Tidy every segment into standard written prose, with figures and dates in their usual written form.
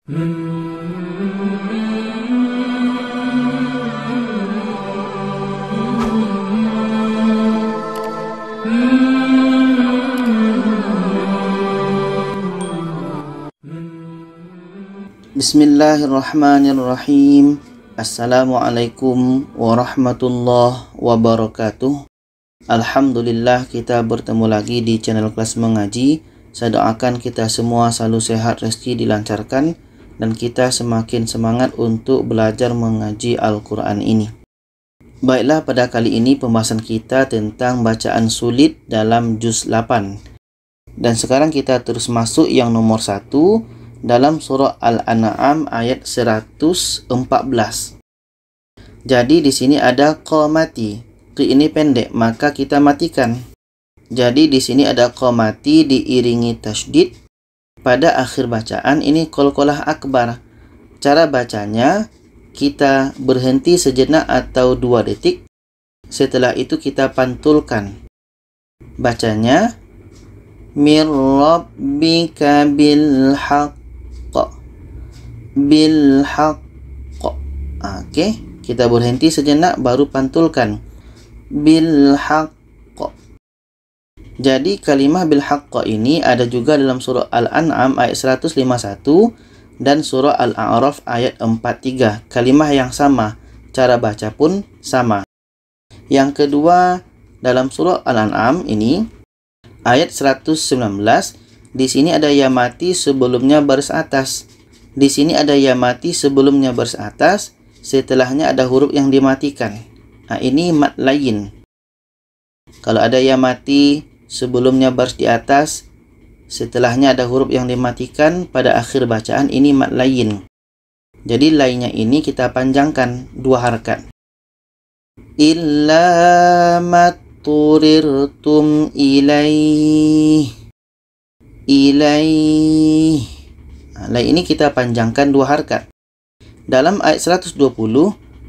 Bismillahirrahmanirrahim. Assalamualaikum warahmatullahi wabarakatuh. Alhamdulillah, kita bertemu lagi di channel kelas mengaji. Saya doakan kita semua selalu sehat, rezeki dilancarkan, dan kita semakin semangat untuk belajar mengaji Al-Quran ini. Baiklah, pada kali ini pembahasan kita tentang bacaan sulit dalam juz 8. Dan sekarang kita terus masuk yang nomor 1 dalam surah Al-An'am ayat 114. Jadi di sini ada qamati. Qi ini pendek, maka kita matikan. Jadi di sini ada qamati diiringi tasydid. Pada akhir bacaan ini qalqalah akbar. Cara bacanya, kita berhenti sejenak atau 2 detik. Setelah itu kita pantulkan. Bacanya mir rabbika bil haqq bil haqq. Oke, kita berhenti sejenak baru pantulkan bil haqq. Jadi kalimah bil haqq ini ada juga dalam surah Al-An'am ayat 151 dan surah Al-A'raf ayat 43. Kalimah yang sama, cara baca pun sama. Yang kedua, dalam surah Al-An'am ini ayat 119, di sini ada ya mati sebelumnya baris atas. Di sini ada ya mati sebelumnya baris atas, setelahnya ada huruf yang dimatikan. Nah, ini mad lain. Kalau ada ya mati sebelumnya baris di atas, setelahnya ada huruf yang dimatikan pada akhir bacaan, ini mad lain. Jadi lainnya ini kita panjangkan 2 harakat. Illa matturirtum ilaih. Lain ini kita panjangkan 2 harakat. Dalam ayat 120,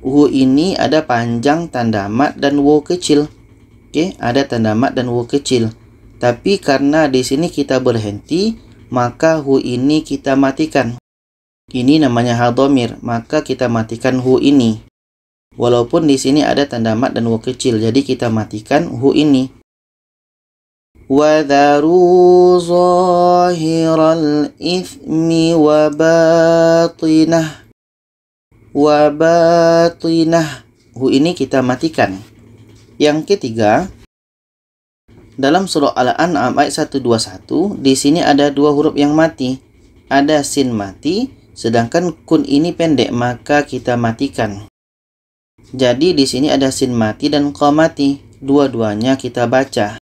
hu ini ada panjang tanda mat dan waw kecil. Oke, ada tanda mat dan waw kecil. Tapi karena di sini kita berhenti, maka hu ini kita matikan. Ini namanya hadhamir, maka kita matikan hu ini. Walaupun di sini ada tanda mat dan waw kecil, jadi kita matikan hu ini. Wa dharu zahiral ithmi wa batinah. Hu ini kita matikan. Yang ketiga, dalam surah Al-An'am ayat 121, di sini ada 2 huruf yang mati. Ada sin mati, sedangkan kun ini pendek, maka kita matikan. Jadi di sini ada sin mati dan qamati, dua-duanya kita baca.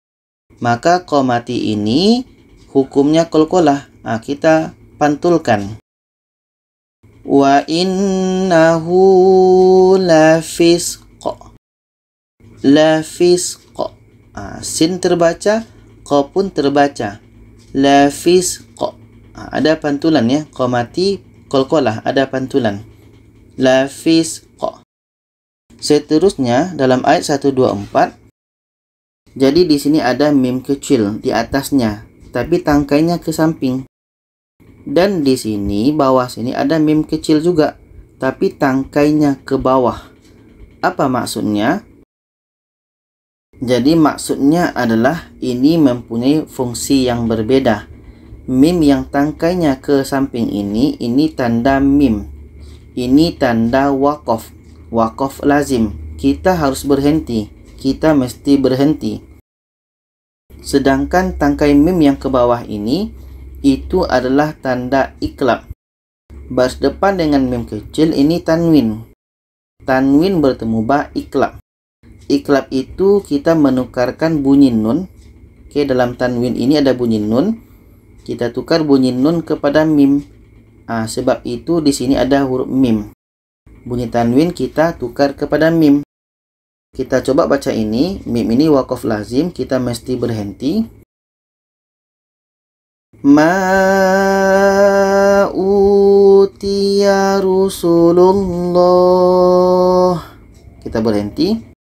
Maka qamati ini hukumnya qalqalah. Nah, kita pantulkan. Wa innahu lafisq. Lafisq. Sin terbaca, qa pun terbaca. Lafisq. Ada pantulan ya, qamati qalqalah, ada pantulan. Lafisq. Seterusnya dalam ayat 124, jadi di sini ada mim kecil di atasnya, tapi tangkainya ke samping. Dan di sini bawah sini ada mim kecil juga, tapi tangkainya ke bawah. Apa maksudnya? Jadi maksudnya adalah ini mempunyai fungsi yang berbeda. Mim yang tangkainya ke samping ini tanda mim. Ini tanda waqaf. Waqaf lazim. Kita harus berhenti. Kita mesti berhenti. Sedangkan tangkai mim yang ke bawah ini itu adalah tanda iklab. Baris depan dengan mim kecil ini tanwin. Tanwin bertemu ba iklab. Iklab itu kita menukarkan bunyi nun. Oke, dalam tanwin ini ada bunyi nun. Kita tukar bunyi nun kepada mim. Sebab itu di sini ada huruf mim. Bunyi tanwin kita tukar kepada mim. Kita coba baca ini, mim ini waqaf lazim, kita mesti berhenti. Ma utiya rusulullah. Kita berhenti.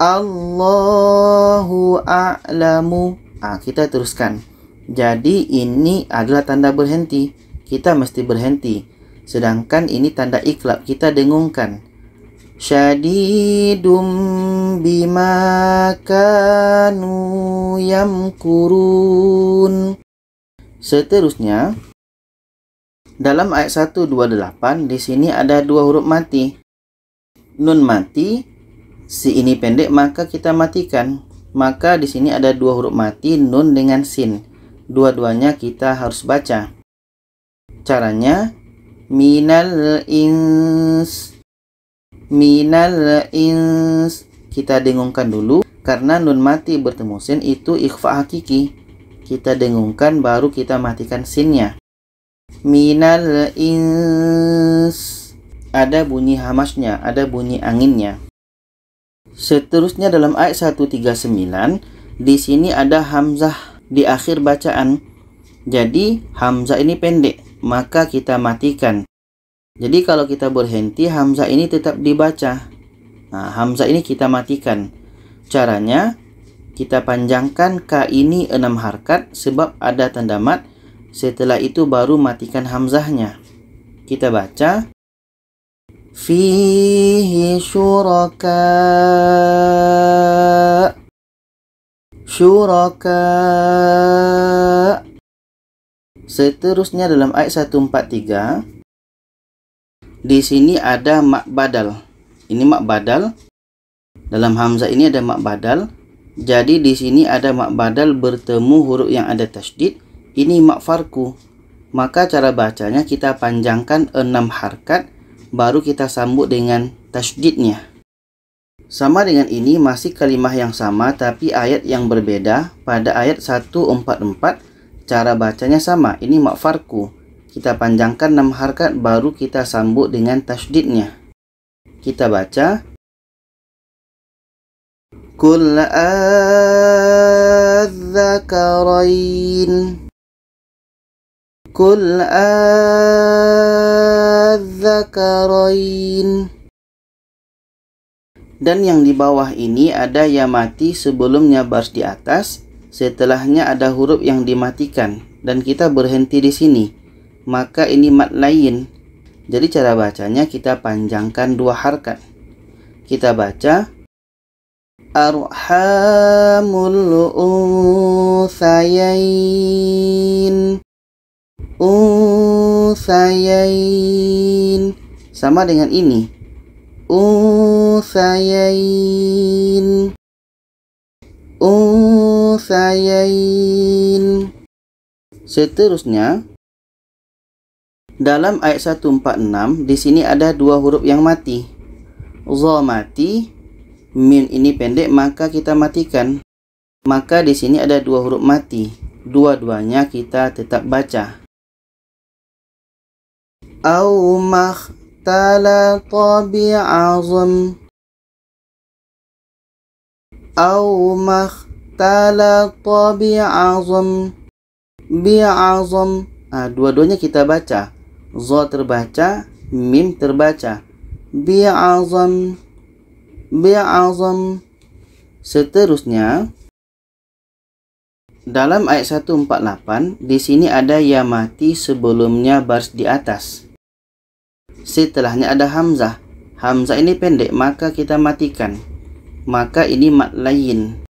Allahu a'lamu. Kita teruskan. Jadi ini adalah tanda berhenti. kita mesti berhenti. Sedangkan ini tanda iklab, kita dengungkan. Syadidum bima kanu yamkurun. Seterusnya, dalam ayat 128 di sini ada dua huruf mati. Nun mati, si ini pendek maka kita matikan. Maka di sini ada dua huruf mati, nun dengan sin. Dua-duanya kita harus baca. Caranya, minal ins. Minal ins. Kita dengungkan dulu, karena nun mati bertemu sin itu ikhfa hakiki. Kita dengungkan baru kita matikan sinnya. Minal ins. Ada bunyi hamasnya, ada bunyi anginnya. Seterusnya dalam ayat 139, di sini ada hamzah di akhir bacaan. Jadi hamzah ini pendek, maka kita matikan. Jadi kalau kita berhenti, hamzah ini tetap dibaca. Nah, hamzah ini kita matikan. Caranya, kita panjangkan ka ini 6 harkat sebab ada tanda mat. Setelah itu baru matikan hamzahnya. Kita baca. Fihi syuraka. Syuraka. Seterusnya dalam ayat 143. Di sini ada mak badal. Ini mak badal. Dalam hamzah ini ada mak badal. Jadi di sini ada mak badal bertemu huruf yang ada tasydid. Ini mak farku. Maka cara bacanya kita panjangkan 6 harkat. Baru kita sambut dengan tasydidnya. Sama dengan ini masih kalimah yang sama tapi ayat yang berbeda. Pada ayat 144 cara bacanya sama. Ini mak farku. Kita panjangkan 6 harkat baru kita sambut dengan tasydidnya. Kita baca. Kul adzakarain. Kul adzakarain. Dan yang di bawah ini ada ya mati sebelumnya baris di atas. Setelahnya ada huruf yang dimatikan. Dan kita berhenti di sini. Maka ini mat lain. Jadi cara bacanya kita panjangkan 2 harkat. Kita baca. Arhamul unsayain. Unsayain. Sama dengan ini. Unsayain. Unsayain. Seterusnya, dalam ayat 146 di sini ada 2 huruf yang mati. Za mati, min ini pendek maka kita matikan. Maka di sini ada 2 huruf mati. Dua-duanya kita tetap baca. Au makhtalata bi'azam. Au makhtalata bi'azam. Bi'azam. Dua-duanya kita baca. Za terbaca, mim terbaca. Bi'azam. Bi'azam. Seterusnya, dalam ayat 148, di sini ada ya mati sebelumnya baris di atas. Setelahnya ada hamzah. Hamzah ini pendek, maka kita matikan. Maka ini mat lain.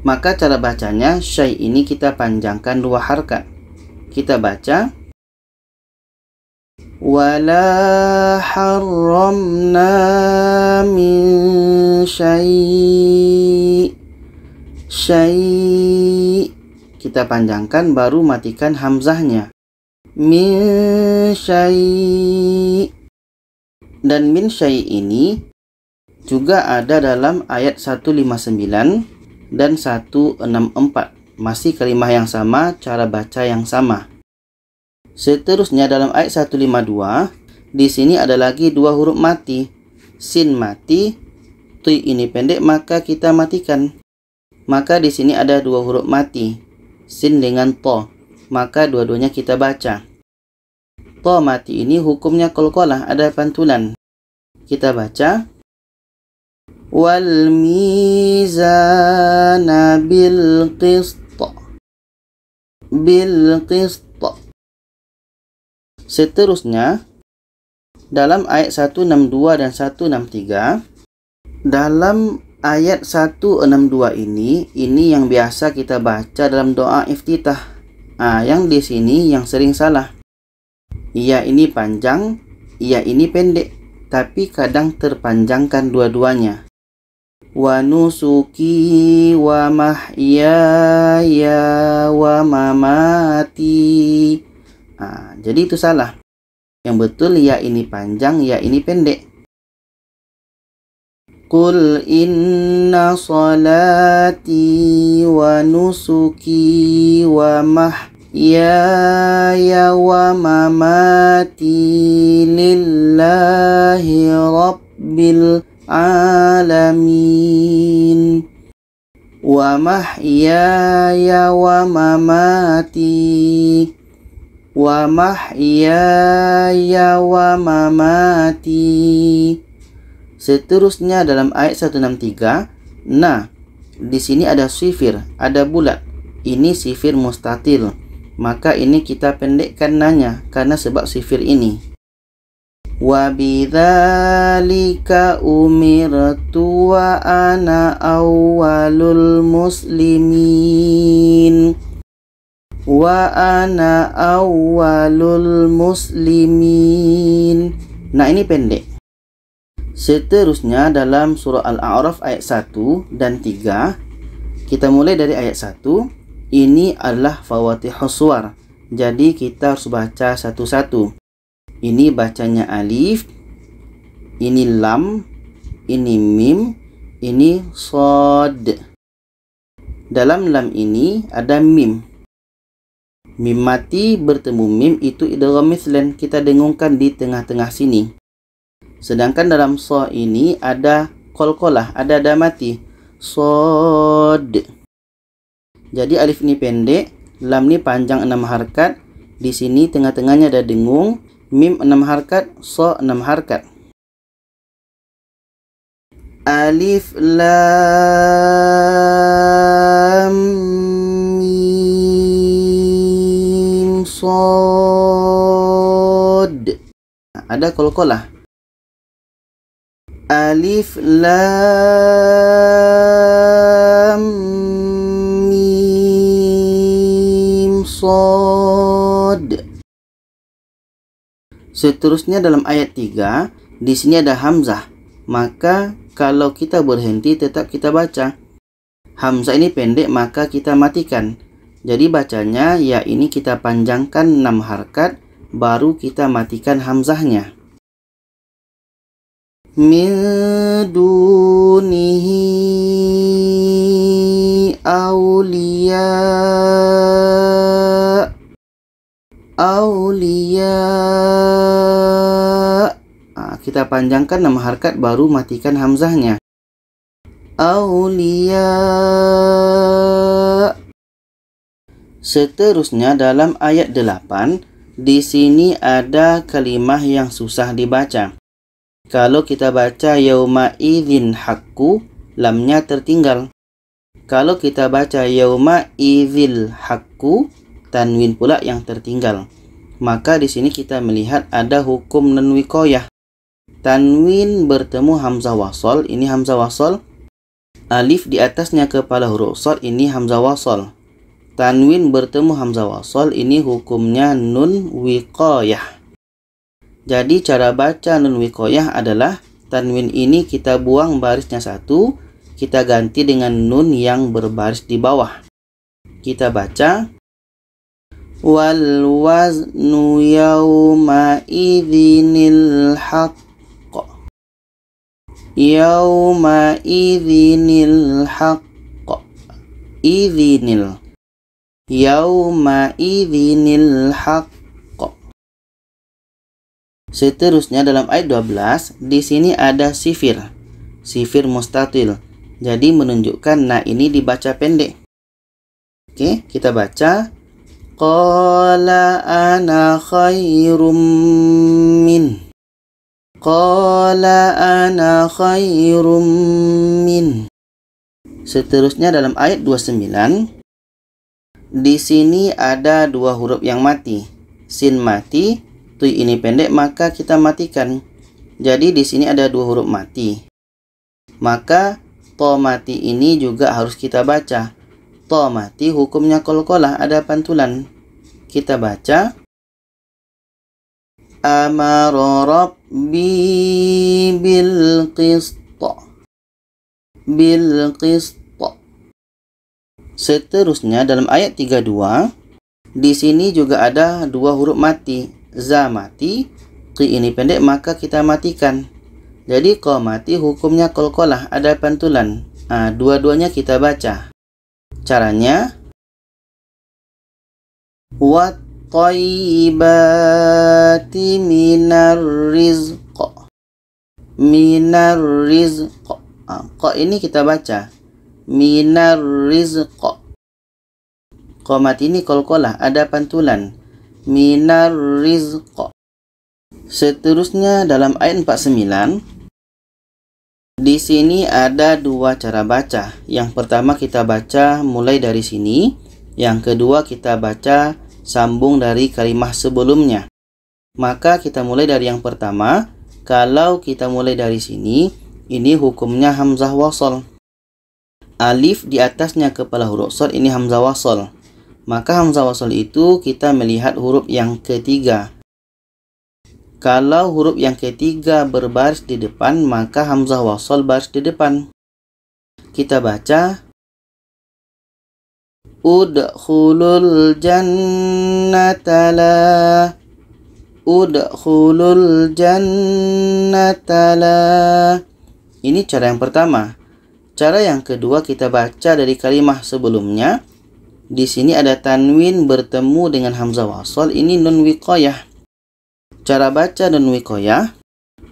Maka cara bacanya, syai ini kita panjangkan 2 harkat. Kita baca. Wala harramna min syai'. Syai'. Kita panjangkan baru matikan hamzahnya. Min syai'. Dan min syai' ini juga ada dalam ayat 159 dan 164. Masih kalimah yang sama, cara baca yang sama. Seterusnya dalam ayat 152, di sini ada lagi 2 huruf mati. Sin mati, ti ini pendek maka kita matikan. Maka di sini ada 2 huruf mati. Sin dengan to, maka dua-duanya kita baca. To mati ini hukumnya qalqalah, ada pantulan. Kita baca. Wal mizana bil qist. Bil qist. Seterusnya, dalam ayat 162 dan 163, dalam ayat 162 ini yang biasa kita baca dalam doa iftitah. Yang di sini yang sering salah. Ya ini panjang, ya ini pendek, tapi kadang terpanjangkan dua-duanya. Wa nusuki wa mahyaya wa mamati. Jadi itu salah. Yang betul ya ini panjang, ya ini pendek. Qul inna salati wa nusuki wa mahyaya wa mamati lillahi rabbil alamin. Wa mahyaya wa mamati. Wa mahyaya wa mamati. Seterusnya dalam ayat 163, di sini ada sifir, ada bulat. Ini sifir mustatil. Maka ini kita pendekkan nanya karena sebab sifir ini. Wa bidzalika umirtu wa ana awwalul muslimin. Wa ana awwalul muslimin. Ini pendek. Seterusnya dalam surah Al-A'raf ayat 1 dan 3, kita mulai dari ayat 1. Ini adalah fawatihus suwar, jadi kita harus baca satu-satu. Ini bacanya alif, ini lam, ini mim, ini shad. Dalam lam ini ada mim. Mim mati bertemu mim itu idgham mithlan, kita dengungkan di tengah-tengah sini. Sedangkan dalam so ini ada qalqalah, ada damati. Sod. Jadi alif ini pendek, lam ini panjang 6 harkat. Di sini tengah-tengahnya ada dengung, mim 6 harkat, so 6 harkat. Alif lam mim sod. Ada qalqalah. Alif lam mim shad. Seterusnya dalam ayat 3, di sini ada hamzah. Maka kalau kita berhenti tetap kita baca. Hamzah ini pendek maka kita matikan. Jadi bacanya ya ini kita panjangkan 6 harkat baru kita matikan hamzahnya. Min dunihi awliya. Kita panjangkan 6 harkat baru matikan hamzahnya. Awliya. Seterusnya dalam ayat 8, di sini ada kalimah yang susah dibaca. Kalau kita baca yauma idzin haqqu, lamnya tertinggal. Kalau kita baca yauma idzil haqqu, tanwin pula yang tertinggal. Maka di sini kita melihat ada hukum nun wiqayah. Tanwin bertemu hamzah wasal, ini hamzah wasal. Alif di atasnya kepala huruf shad, ini hamzah wasal. Tanwin bertemu hamzah wasal, ini hukumnya nun wiqayah. Jadi cara baca nun wiqayah adalah tanwin ini kita buang barisnya satu, kita ganti dengan nun yang berbaris di bawah. Kita baca wal waznu yawma idzinil haqq. Yawma idzinil haqq. Idzinil. Yawma idzinil haqq. Seterusnya dalam ayat 12, di sini ada sifir. Sifir mustatil. Jadi menunjukkan ini dibaca pendek. Oke, kita baca qala ana khairum min. Qala ana khairum min. Seterusnya dalam ayat 29, di sini ada 2 huruf yang mati. Sin mati, Tui ini pendek, maka kita matikan. Jadi di sini ada dua huruf mati. Maka to mati ini juga harus kita baca. To mati hukumnya qalqalah, ada pantulan. Kita baca amara rabbi bil qist. Bil qist. Seterusnya dalam ayat 32, di sini juga ada dua huruf mati. Za mati, qi ini pendek, maka kita matikan. Jadi qa mati hukumnya qalqalah, ada pantulan. Dua-duanya kita baca. Caranya wat thayyibati minar rizq. Minar rizq. Qa ini kita baca minar rizq. Qa mati ini qalqalah, ada pantulan. Minar rizq. Seterusnya dalam ayat 49, di sini ada dua cara baca. Yang pertama kita baca mulai dari sini, yang kedua kita baca sambung dari kalimah sebelumnya. Maka kita mulai dari yang pertama. Kalau kita mulai dari sini, ini hukumnya hamzah wasal. Alif di atasnya kepala huruf shad, ini hamzah wasal. Maka hamzah wasal itu kita melihat huruf yang ketiga. Kalau huruf yang ketiga berbaris di depan, maka hamzah wasal baris di depan. Kita baca udkhulul jannata la. Udkhulul jannata la. Ini cara yang pertama. Cara yang kedua kita baca dari kalimah sebelumnya. Di sini ada tanwin bertemu dengan hamzah wasal, ini nun wiqayah. Cara baca nun wiqayah,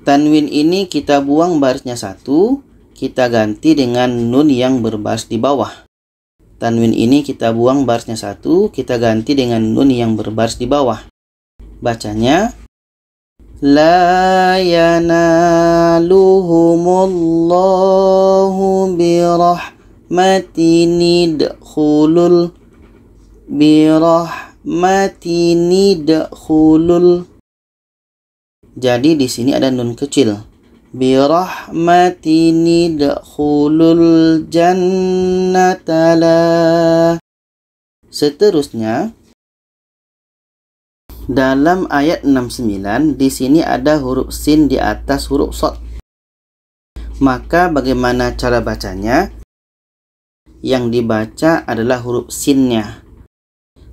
tanwin ini kita buang barisnya satu, kita ganti dengan nun yang berbaris di bawah. Tanwin ini kita buang barisnya satu, kita ganti dengan nun yang berbaris di bawah. Bacanya la yanaluhumullahu birahmatin idkhulul birahmatin idkhulul. Jadi di sini ada nun kecil. Birahmatin idkhulul jannata la. Seterusnya dalam ayat 69, di sini ada huruf sin di atas huruf shad. Maka bagaimana cara bacanya? Yang dibaca adalah huruf sinnya.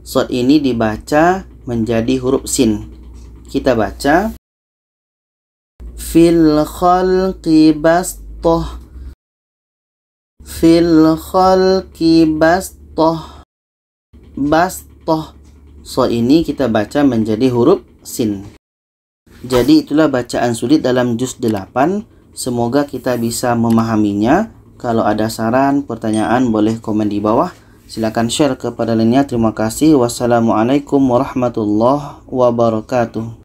Shad ini dibaca menjadi huruf sin. Kita baca fil khalqi bastoh. Fil khalqi bastoh. Bastoh. So ini kita baca menjadi huruf sin. Jadi itulah bacaan sulit dalam juz 8. Semoga kita bisa memahaminya. Kalau ada saran, pertanyaan, boleh komen di bawah. Silakan share kepada lainnya. Terima kasih. Wassalamualaikum warahmatullahi wabarakatuh.